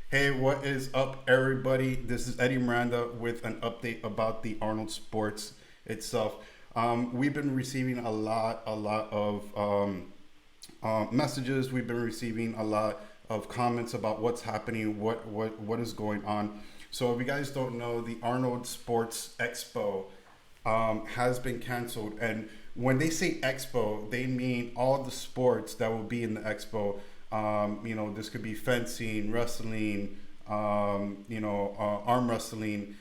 Hey, what is up, everybody? This is Eddie Miranda with an update about the Arnold Sports itself. We've been receiving a lot of messages. We've been receiving a lot of comments about what's happening, what is going on. So, if you guys don't know, the Arnold Sports Expo has been canceled. And when they say expo, they mean all the sports that will be in the expo. This could be fencing, wrestling, arm wrestling,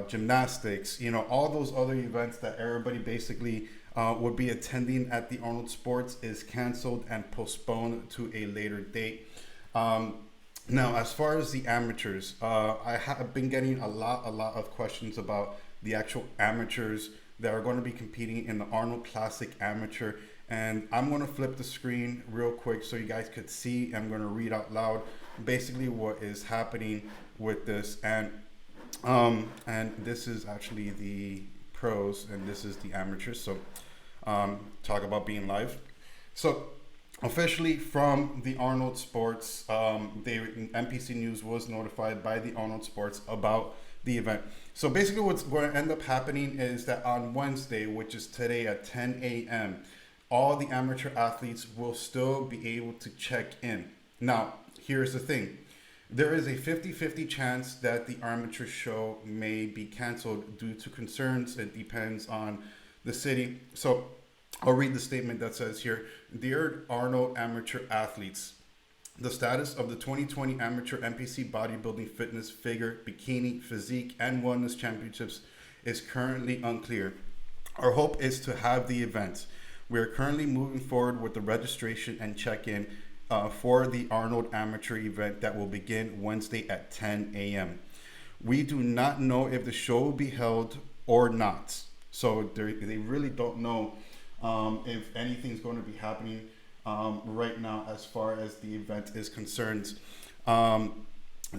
gymnastics, all those other events that everybody basically would be attending at the Arnold Sports is canceled and postponed to a later date. Now, as far as the amateurs, I have been getting a lot of questions about the actual amateurs that are going to be competing in the Arnold Classic Amateur. And I'm going to flip the screen real quick so you guys could see. I'm going to read out loud basically what is happening with this. And this is actually the pros, and this is the amateurs. So, talk about being live. So, officially from the Arnold Sports, NPC News was notified by the Arnold Sports about the event. So basically, what's going to end up happening is that on Wednesday, which is today at 10 a.m., all the amateur athletes will still be able to check in. Now, here's the thing. There is a 50-50 chance that the amateur show may be canceled due to concerns. It depends on the city. So I'll read the statement that says here, Dear Arnold amateur athletes, the status of the 2020 Amateur NPC Bodybuilding Fitness Figure, Bikini, Physique, and Wellness Championships is currently unclear. Our hope is to have the event. We are currently moving forward with the registration and check-in for the Arnold Amateur event that will begin Wednesday at 10 a.m. We do not know if the show will be held or not. So they really don't know if anything's going to be happening right now as far as the event is concerned.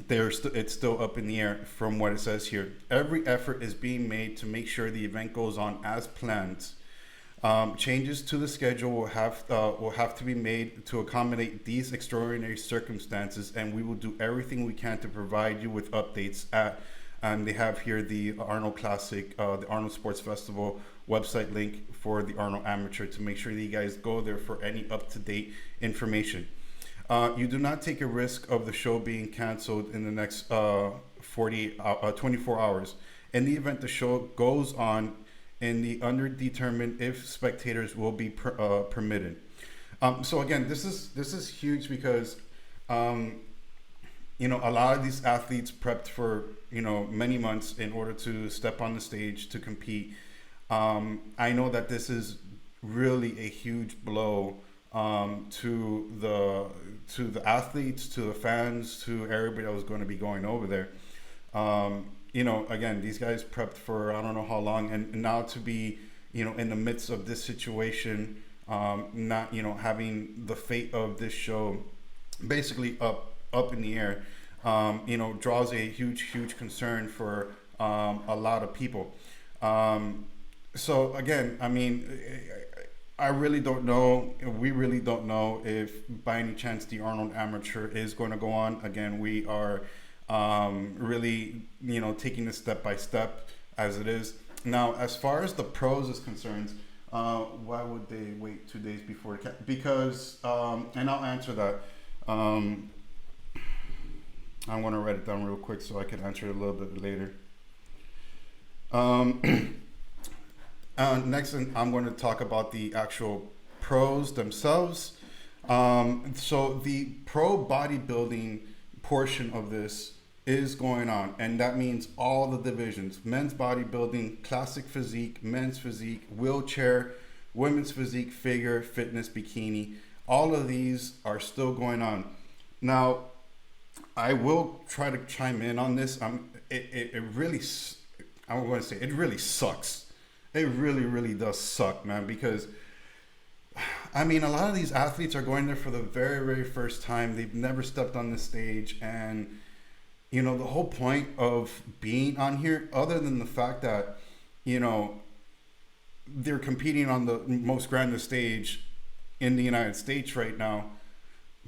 It's still up in the air from what it says here. Every effort is being made to make sure the event goes on as planned. Changes to the schedule will have to be made to accommodate these extraordinary circumstances, and we will do everything we can to provide you with updates at. And they have here the Arnold Classic, the Arnold Sports Festival website link for the Arnold Amateur to make sure that you guys go there for any up-to-date information. You do not take a risk of the show being canceled in the next 24 hours. In the event the show goes on, in the underdetermined if spectators will be permitted. So again, this is huge because a lot of these athletes prepped for many months in order to step on the stage to compete. I know that this is really a huge blow to the athletes, to the fans, to everybody that was going to be going over there. Again, these guys prepped for I don't know how long, and now to be, in the midst of this situation, not, having the fate of this show basically up in the air, draws a huge concern for a lot of people. So again, I mean, I really don't know. We really don't know if by any chance the Arnold Amateur is going to go on. Again, we are really, taking this step by step as it is. Now, as far as the pros is concerned, why would they wait 2 days before? Because, and I'll answer that. I want to write it down real quick so I can answer it a little bit later. Next, I'm going to talk about the actual pros themselves. So the pro bodybuilding portion of this is going on, and that means all the divisions: men's bodybuilding, classic physique, men's physique, wheelchair, women's physique, figure, fitness, bikini. All of these are still going on. Now, I will try to chime in on this. It really sucks. It really does suck, man, because I mean, a lot of these athletes are going there for the very first time. They've never stepped on the stage, and the whole point of being on here, other than the fact that they're competing on the most grandest stage in the United States right now,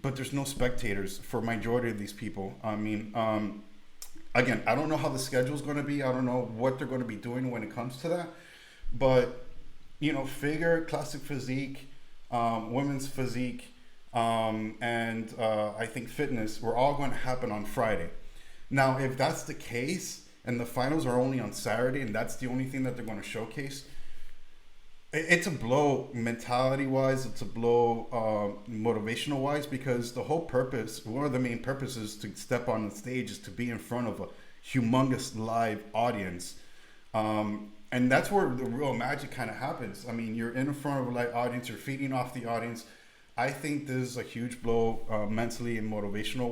but there's no spectators for majority of these people. I mean, again, I don't know how the schedule is going to be. I don't know what they're going to be doing when it comes to that. But figure, classic physique, women's physique, and I think fitness were all going to happen on Friday. Now, if that's the case, and the finals are only on Saturday, and that's the only thing that they're going to showcase, it's a blow mentality wise. It's a blow motivational wise, because the whole purpose, one of the main purposes to step on the stage is to be in front of a humongous live audience. And that's where the real magic kind of happens. I mean, you're in front of a live audience, you're feeding off the audience. I think this is a huge blow mentally and motivational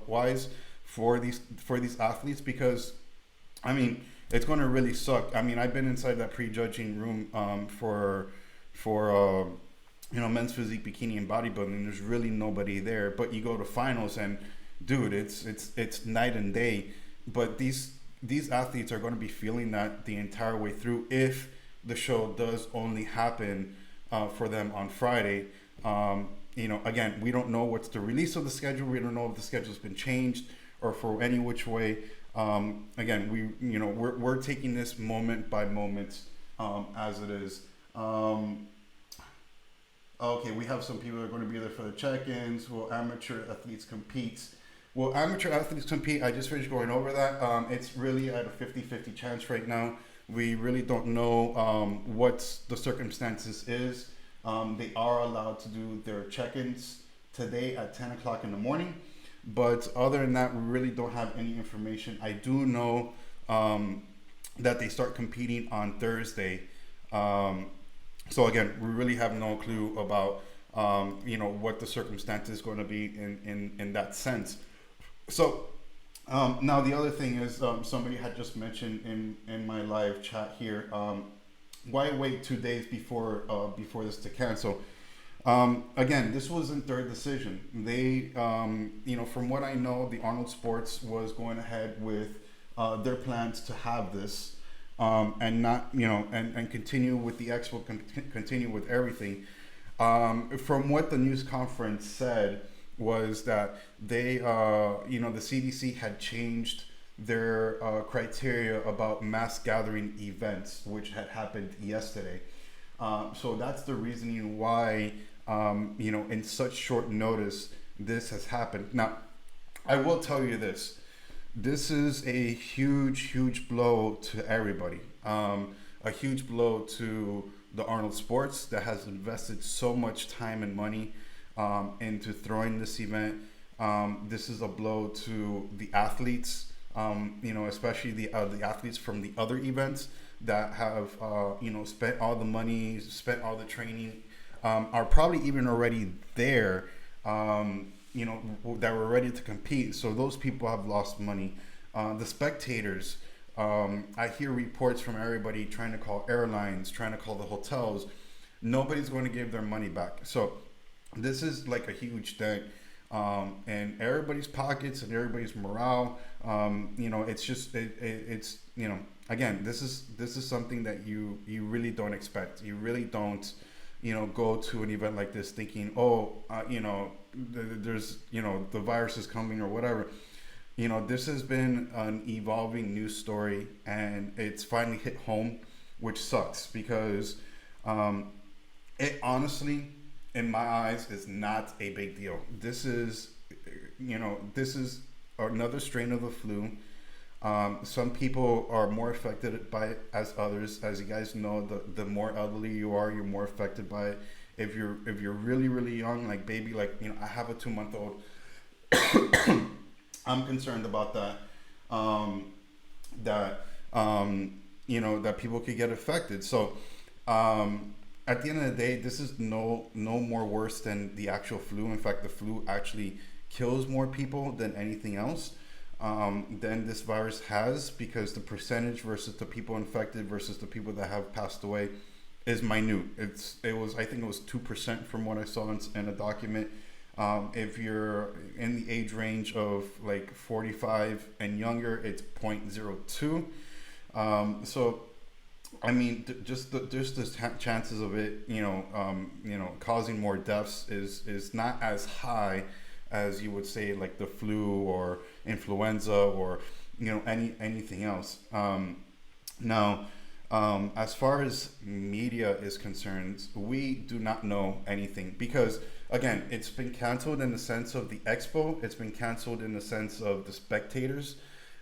wise for these athletes, because I mean, it's going to really suck. I mean, I've been inside that prejudging room for men's physique, bikini, and bodybuilding. There's really nobody there. But you go to finals, and dude, it's night and day. But these athletes are going to be feeling that the entire way through, if the show does only happen for them on Friday. Again, we don't know what's the release of the schedule. We don't know if the schedule's been changed or for any which way. Again, we're taking this moment by moment as it is. Okay, we have some people that are going to be there for the check-ins. Will amateur athletes compete? Will amateur athletes compete? I just finished going over that. It's really at a 50-50 chance right now. We really don't know what the circumstances is. They are allowed to do their check-ins today at 10 o'clock in the morning. But other than that, we really don't have any information. I do know that they start competing on Thursday. So again, we really have no clue about what the circumstance is going to be in that sense. So now the other thing is, somebody had just mentioned in my live chat here, why wait 2 days before this to cancel? Again, this wasn't their decision. They, from what I know, the Arnold Sports was going ahead with their plans to have this, and not, and continue with the expo, continue with everything. From what the news conference said was that they, the CDC had changed their criteria about mass gathering events, which had happened yesterday. So that's the reasoning why, in such short notice, this has happened. Now, I will tell you this. This is a huge, huge blow to everybody. A huge blow to the Arnold Sports that has invested so much time and money into throwing this event. This is a blow to the athletes, especially the athletes from the other events that have, spent all the money, spent all the training, are probably even already there, that were ready to compete. So those people have lost money. The spectators, I hear reports from everybody trying to call airlines, trying to call the hotels. Nobody's going to give their money back. So this is like a huge dent in everybody's pockets and everybody's morale. It's just, it's again, this is something that you really don't expect. You really don't, go to an event like this thinking, there's, the virus is coming or whatever. This has been an evolving news story, and it's finally hit home, which sucks because it honestly, in my eyes, is not a big deal. This is another strain of the flu. Some people are more affected by it as others. As you guys know, the more elderly you are, you're more affected by it. If you're really, really young, like baby, like, I have a 2-month-old, I'm concerned about that. That people could get affected. So, at the end of the day, this is no more worse than the actual flu. In fact, the flu actually kills more people than anything else. Than this virus has, because the percentage versus the people infected versus the people that have passed away is minute. I think it was 2% from what I saw in a document. If you're in the age range of like 45 and younger, it's 0.02. So, I mean, just the chances of it, causing more deaths is not as high as you would say, like the flu or influenza or anything else. Now, as far as media is concerned, we do not know anything because, again, it's been canceled in the sense of the expo. It's been canceled in the sense of the spectators.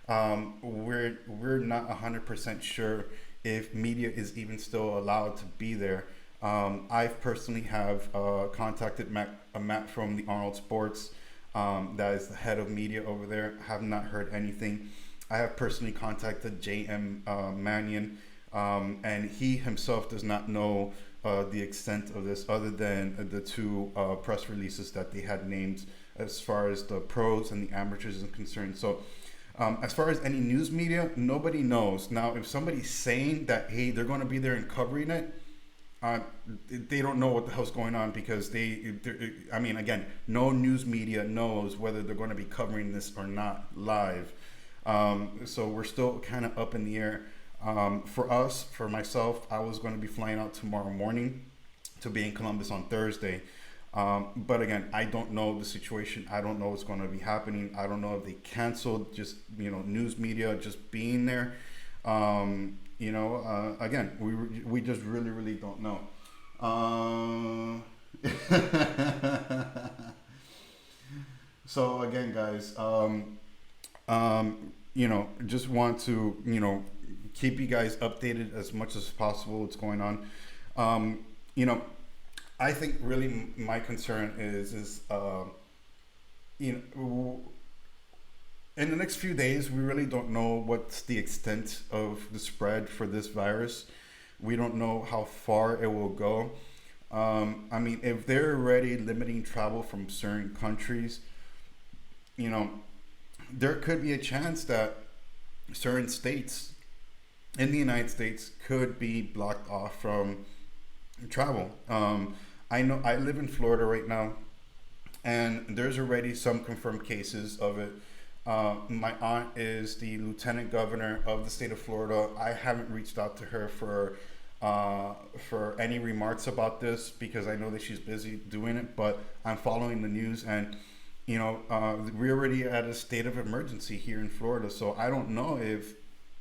We're not 100% sure if media is even still allowed to be there. I've personally have contacted Matt from the Arnold Sports, that is the head of media over there. Have not heard anything. I have personally contacted JM Mannion, and he himself does not know the extent of this, other than the two press releases that they had named as far as the pros and the amateurs is concerned. So, as far as any news media, nobody knows. Now, if somebody's saying that, hey, they're going to be there and covering it, they don't know what the hell's going on because I mean, again, no news media knows whether they're going to be covering this or not live. So we're still kind of up in the air. For myself, I was going to be flying out tomorrow morning to be in Columbus on Thursday. But again, I don't know the situation. I don't know what's going to be happening. I don't know if they canceled just, news media just being there. Again, we just really, really don't know. So again, guys, just want to, keep you guys updated as much as possible what's going on. I think really my concern is in the next few days, we really don't know what's the extent of the spread for this virus. We don't know how far it will go. I mean, if they're already limiting travel from certain countries, there could be a chance that certain states in the United States could be blocked off from travel. I know I live in Florida right now, and there's already some confirmed cases of it. My aunt is the lieutenant governor of the state of Florida. I haven't reached out to her for any remarks about this because I know that she's busy doing it, but I'm following the news, and we're already at a state of emergency here in Florida. So I don't know if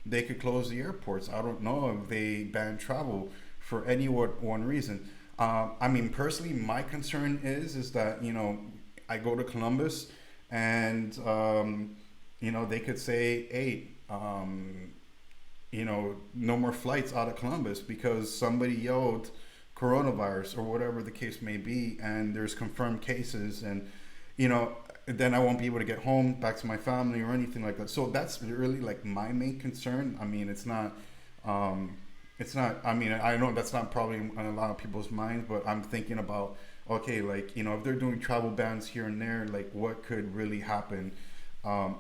they could close the airports. I don't know if they ban travel for any one reason. I mean, personally, my concern is that, I go to Columbus and, they could say, hey, no more flights out of Columbus because somebody yelled coronavirus or whatever the case may be, and there's confirmed cases, and, then I won't be able to get home back to my family or anything like that. So that's really like my main concern. I mean, it's not, I mean, I know that's not probably in a lot of people's minds, but I'm thinking about, okay, like, if they're doing travel bans here and there, like what could really happen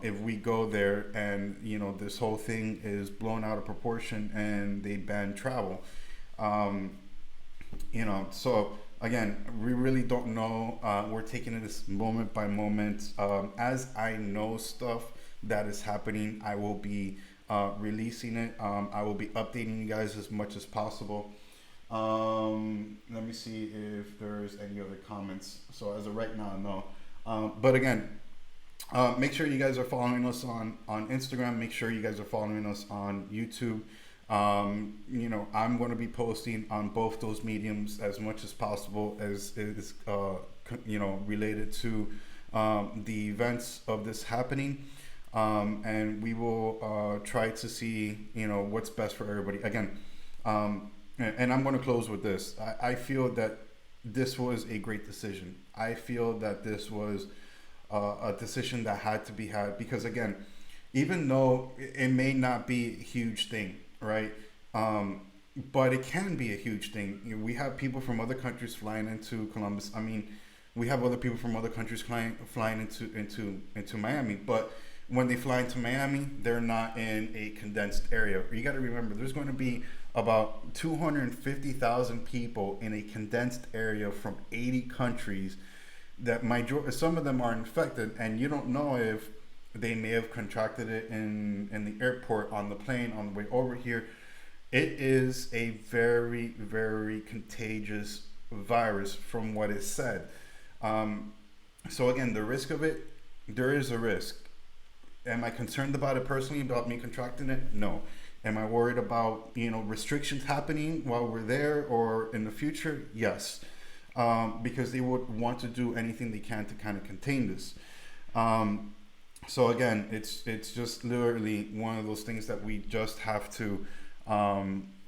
if we go there and, this whole thing is blown out of proportion and they ban travel. So again, we really don't know. We're taking it moment by moment. As I know stuff that is happening, I will be releasing it. I will be updating you guys as much as possible. Let me see if there's any other comments. So as of right now, no. But again, make sure you guys are following us on Instagram. Make sure you guys are following us on YouTube. I'm going to be posting on both those mediums as much as possible as is, related to the events of this happening. And we will try to see, what's best for everybody. Again, and I'm going to close with this. I feel that this was a great decision. I feel that this was a decision that had to be had because, again, even though it may not be a huge thing, right? But it can be a huge thing. We have people from other countries flying into Columbus. I mean, we have other people from other countries flying into Miami. But when they fly into Miami, they're not in a condensed area. You got to remember, there's going to be about 250,000 people in a condensed area from 80 countries. That some of them are infected, and you don't know if they may have contracted it in the airport, on the plane, on the way over here. It is a very, very contagious virus from what is said. So again, the risk of it, there is a risk. Am I concerned about it personally, about me contracting it? No. Am I worried about, restrictions happening while we're there or in the future? Yes. Because they would want to do anything they can to kind of contain this. Um, so again, it's just literally one of those things that we just have to,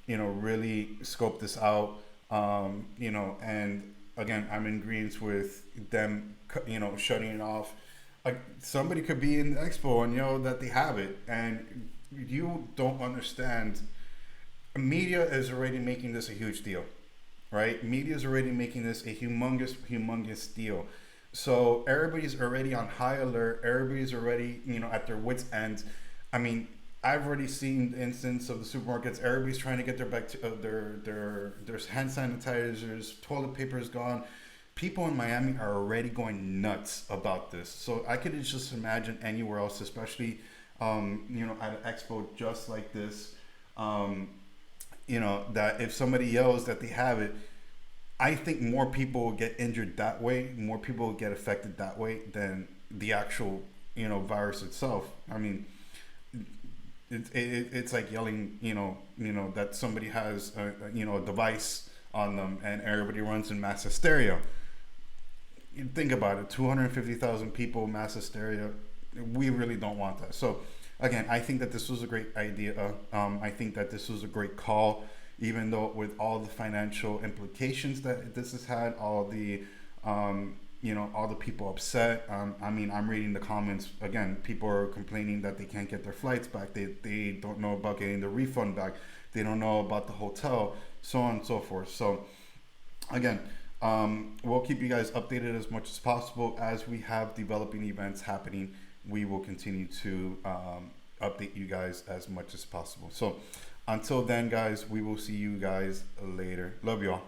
really scope this out. And again, I'm in agreement with them, shutting it off. Like somebody could be in the expo and that they have it, and you don't understand. Media is already making this a huge deal, right? Media is already making this a humongous deal. So everybody's already on high alert. Everybody's already, at their wits' end. I mean, I've already seen the instance of the supermarkets. Everybody's trying to get their hand sanitizers, toilet paper is gone. People in Miami are already going nuts about this. So I could just imagine anywhere else, especially, at an expo just like this, um, that if somebody yells that they have it, I think more people will get injured that way. More people will get affected that way than the actual, virus itself. I mean, it's like yelling, that somebody has a device on them and everybody runs in mass hysteria. You think about it, 250,000 people, mass hysteria. We really don't want that. So again, I think that this was a great idea. I think that this was a great call, even though with all the financial implications that this has had, all the all the people upset. I mean, I'm reading the comments again. People are complaining that they can't get their flights back. They don't know about getting the refund back. They don't know about the hotel, so on and so forth. So again, we'll keep you guys updated as much as possible as we have developing events happening. We will continue to update you guys as much as possible. So until then, guys, we will see you guys later. Love y'all.